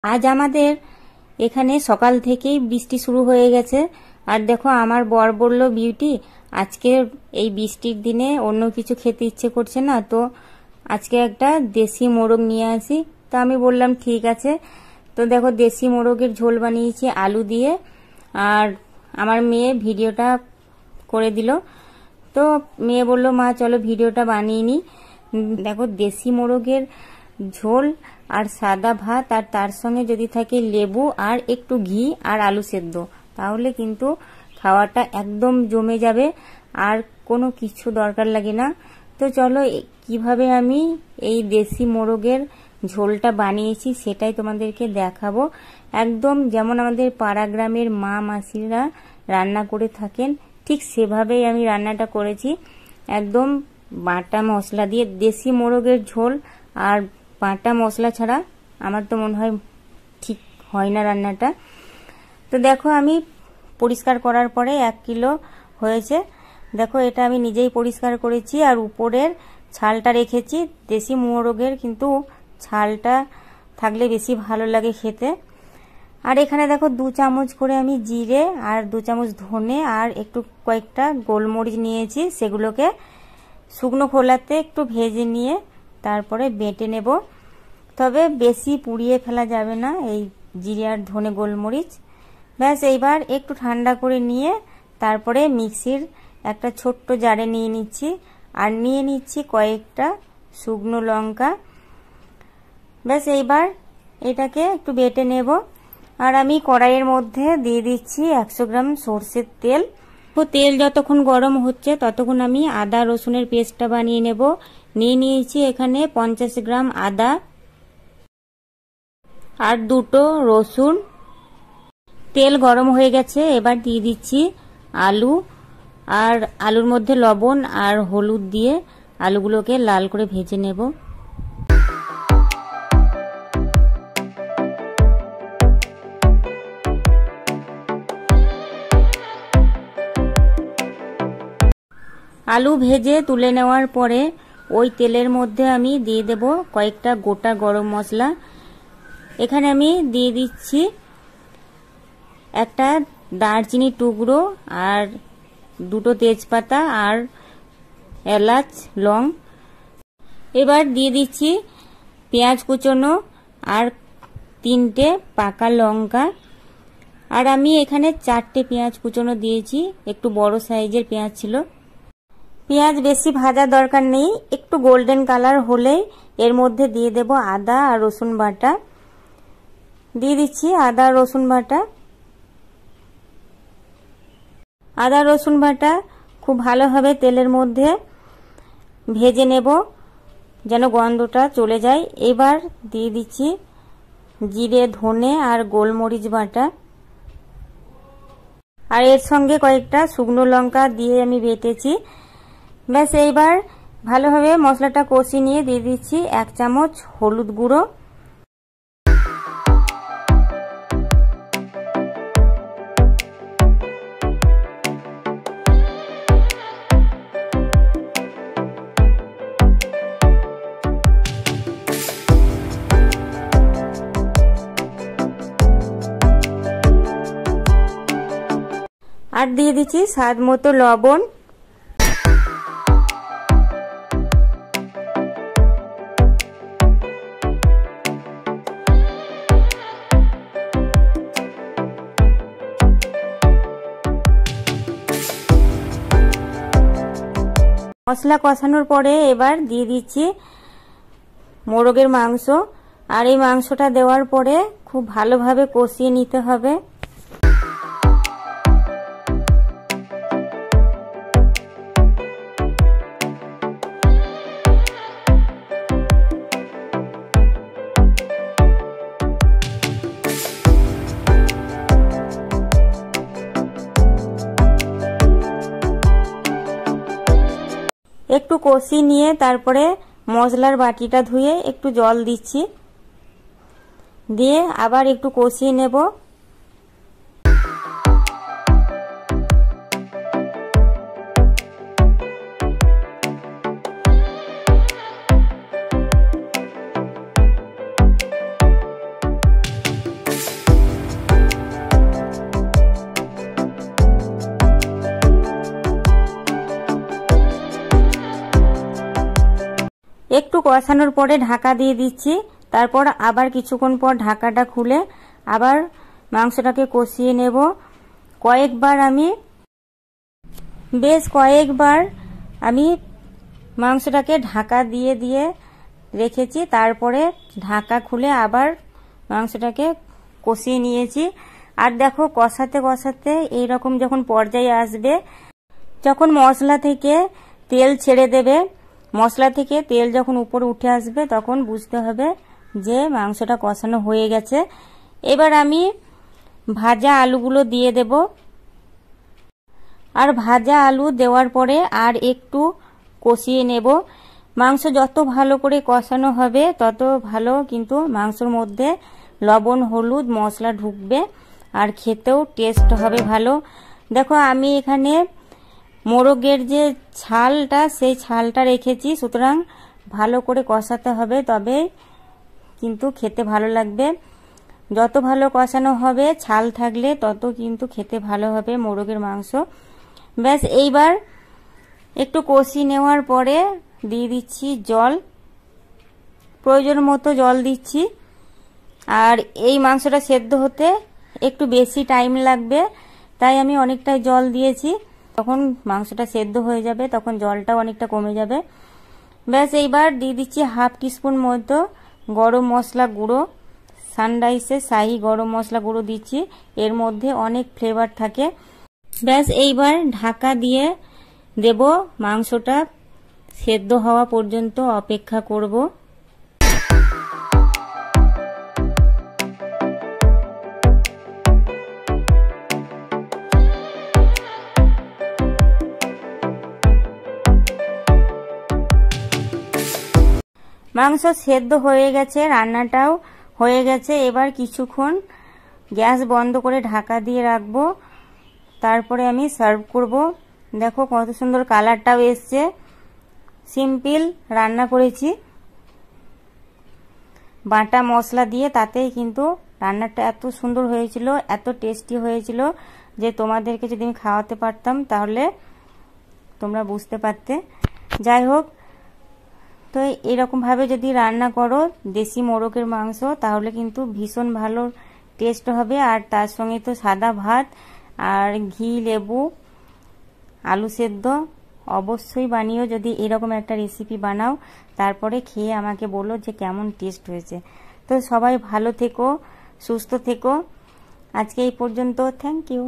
আজ আমাদের এখানে সকাল থেকেই বৃষ্টি শুরু হয়ে গেছে। আর দেখো আমার বর বলল, বিউটি আজকে এই বৃষ্টির দিনে অন্য কিছু খেতে ইচ্ছে করছে না, তো আজকে একটা দেশি মোরগ নিয়ে আসি। তো আমি বললাম ঠিক আছে। তো দেখো দেশি মোরগের ঝোল বানিয়েছি আলু দিয়ে, আর আমার মেয়ে ভিডিওটা করে দিল। তো মেয়ে বলল, মা চলো ভিডিওটা বানিয়ে নি। দেখো দেশি মোরগের ঝোল আর সাদা ভাত, আর তার সঙ্গে যদি থাকে লেবু আর একটু ঘি আর আলু সেদ্ধ, তাহলে কিন্তু খাওয়াটা একদম জমে যাবে, আর কোনো কিছু দরকার লাগে না। তো চলো কিভাবে আমি এই দেশি মোরগের ঝোলটা বানিয়েছি সেটাই তোমাদেরকে দেখাবো। একদম যেমন আমাদের পাড়া গ্রামের মা মাসিরা রান্না করে থাকেন, ঠিক সেভাবেই আমি রান্নাটা করেছি। একদম বাটা মশলা দিয়ে দেশি মোরগের ঝোল, আর বাটা মশলা ছাড়া আমার তো মনে হয় ঠিক হয় না রান্নাটা। তো দেখো আমি পরিষ্কার করার পরে 1 কিলো হয়েছে। দেখো এটা আমি নিজেই পরিষ্কার করেছি, আর উপরের ছালটা রেখেছি। দেশি মোরগের কিন্তু ছালটা থাকলে বেশি ভালো লাগে খেতে। আর এখানে দেখো 2 চামচ করে আমি জিরে আর 2 চামচ ধনে আর একটু কয়েকটা গোলমরিচ নিয়েছি, সেগুলোকে শুকনো খোলাতে একটু ভেজে নিয়ে তারপরে বেটে নেব। তবে বেশি পুড়িয়ে ফেলা যাবে না এই জিরে আর ধনে গোলমরিচ। ব্যাস এইবার একটু ঠান্ডা করে নিয়ে তারপরে মিক্সির একটা ছোট্ট জারে নিয়ে নিচ্ছি, আর নিয়ে নিচ্ছি কয়েকটা শুকনো লঙ্কা। ব্যাস এইবার এটাকে একটু বেটে নেব। আর আমি কড়াইয়ের মধ্যে দিয়ে দিচ্ছি 100 গ্রাম সর্ষের তেল। তো তেল যতক্ষণ গরম হচ্ছে ততক্ষণ আমি আদা রসুনের পেস্টটা বানিয়ে নেব। নিয়ে নিয়েছি এখানে 50 গ্রাম আদা আর 2টো রসুন। তেল গরম হয়ে গেছে, এবার দিয়ে দিচ্ছি আলু, আর আলুর মধ্যে লবণ আর হলুদ দিয়ে আলুগুলোকে লাল করে ভেজে নেব। আলু ভেজে তুলে নেওয়ার পরে ওই তেলের মধ্যে আমি দিয়ে দেব কয়েকটা গোটা গরম মশলা। এখানে আমি দিয়ে দিচ্ছি একটা দারচিনি টুকরো, আর 2টো তেজপাতা আর এলাচ লং। এবার দিয়ে দিচ্ছি পেঁয়াজ কুচনো আর 3টে পাকা লঙ্কা। আর আমি এখানে 4টে পেঁয়াজ কুচনো দিয়েছি, একটু বড় সাইজের পেঁয়াজ ছিল। পেঁয়াজ বেশি ভাজা দরকার নেই, একটু গোল্ডেন কালার হলেই এর মধ্যে দিয়ে দেব আদা আর রসুন বাটা। দিয়ে দিচ্ছি আদা রসুন বাটা। আদা রসুন বাটা খুব ভালোভাবে তেলের মধ্যে ভেজে নেব যেন গন্ধটা চলে যায়। এবার দিয়ে দিচ্ছি জিরে ধনে আর গোলমরিচ বাটা, আর এর সঙ্গে কয়েকটা শুকনো লঙ্কা দিয়ে আমি বেটেছি। ব্যাস এইবার ভালোভাবে মশলাটা কষিয়ে নিয়ে দিয়ে দিচ্ছি 1 চামচ হলুদ গুঁড়ো। আর দিয়ে দিচ্ছি স্বাদ মতো লবণ। মশলা কষানোর পরে এবার দিয়ে দিচ্ছি মোরগের মাংস, আর এই মাংসটা দেওয়ার পরে খুব ভালোভাবে কষিয়ে নিতে হবে। একটু কষিয়ে নিয়ে তারপরে মশলার বাটিটা ধুয়ে একটু জল দিচ্ছি, দিয়ে আবার একটু কষিয়ে নেব। কষানোর পরে ঢাকা দিয়ে দিচ্ছি। তারপর আবার কিছুক্ষণ পর ঢাকাটা খুলে আবার মাংসটাকে কষিয়ে নেব। বেশ কয়েকবার আমি মাংসটাকে ঢাকা দিয়ে দিয়ে রেখেছি। তারপরে ঢাকা খুলে আবার মাংসটাকে কষিয়ে নিয়েছি। আর দেখো কষাতে কষাতে এইরকম যখন পর্যায়ে আসবে, যখন মশলা থেকে তেল ছেড়ে দেবে, মশলা থেকে তেল যখন উপরে উঠে আসবে, তখন বুঝতে হবে যে মাংসটা কষানো হয়ে গেছে। এবার আমি ভাজা আলুগুলো দিয়ে দেব। আর ভাজা আলু দেওয়ার পরে আর একটু কষিয়ে নেব। মাংস যত ভালো করে কষানো হবে তত ভালো কিন্তু মাংসর মধ্যে লবণ হলুদ মশলা ঢুকবে আর খেতেও টেস্ট হবে ভালো। দেখো আমি এখানে মোরগের যে ছালটা, সেই ছালটা রেখেছি, সুতরাং ভালো করে কষাতে হবে, তবে কিন্তু খেতে ভালো লাগবে। যত ভালো কষানো হবে, ছাল থাকলে তত কিন্তু খেতে ভালো হবে মোরগের মাংস। ব্যাস এইবার একটু কষিয়ে নেওয়ার পরে দিয়ে দিচ্ছি জল, প্রয়োজন মতো জল দিচ্ছি। আর এই মাংসটা সেদ্ধ হতে একটু বেশি টাইম লাগবে, তাই আমি অনেকটাই জল দিয়েছি। তখন মাংসটা সেদ্ধ হয়ে যাবে, তখন জলটাও অনেকটা কমে যাবে। ব্যাস এইবার দিয়ে দিচ্ছি হাফ টিস্পুন মতো গরম মশলা গুঁড়ো, সানরাইসের শাহি গরম মশলা গুঁড়ো দিচ্ছি, এর মধ্যে অনেক ফ্লেভার থাকে। ব্যাস এইবার ঢাকা দিয়ে দেব, মাংসটা সেদ্ধ হওয়া পর্যন্ত অপেক্ষা করব। মাংস সেদ্ধ হয়ে গেছে, রান্নাটাও হয়ে গেছে। এবার কিছুক্ষণ গ্যাস বন্ধ করে ঢাকা দিয়ে রাখবো, তারপরে আমি সার্ভ করব। দেখো কত সুন্দর কালারটাও এসছে। সিম্পল রান্না করেছি বাটা মশলা দিয়ে, তাতেই কিন্তু রান্নাটা এত সুন্দর হয়েছিল, এত টেস্টি হয়েছিল যে তোমাদেরকে যদি আমি খাওয়াতে পারতাম তাহলে তোমরা বুঝতে পারতে। যাই হোক, তো এরকমভাবে যদি রান্না করো দেশি মোরগের মাংস, তাহলে কিন্তু ভীষণ ভালো টেস্ট হবে। আর তার সঙ্গে তো সাদা ভাত আর ঘি লেবু আলু সেদ্ধ অবশ্যই বানিও। যদি এরকম একটা রেসিপি বানাও, তারপরে খেয়ে আমাকে বলো যে কেমন টেস্ট হয়েছে। তো সবাই ভালো থেকো, সুস্থ থেকো। আজকে এই পর্যন্ত, থ্যাংক ইউ।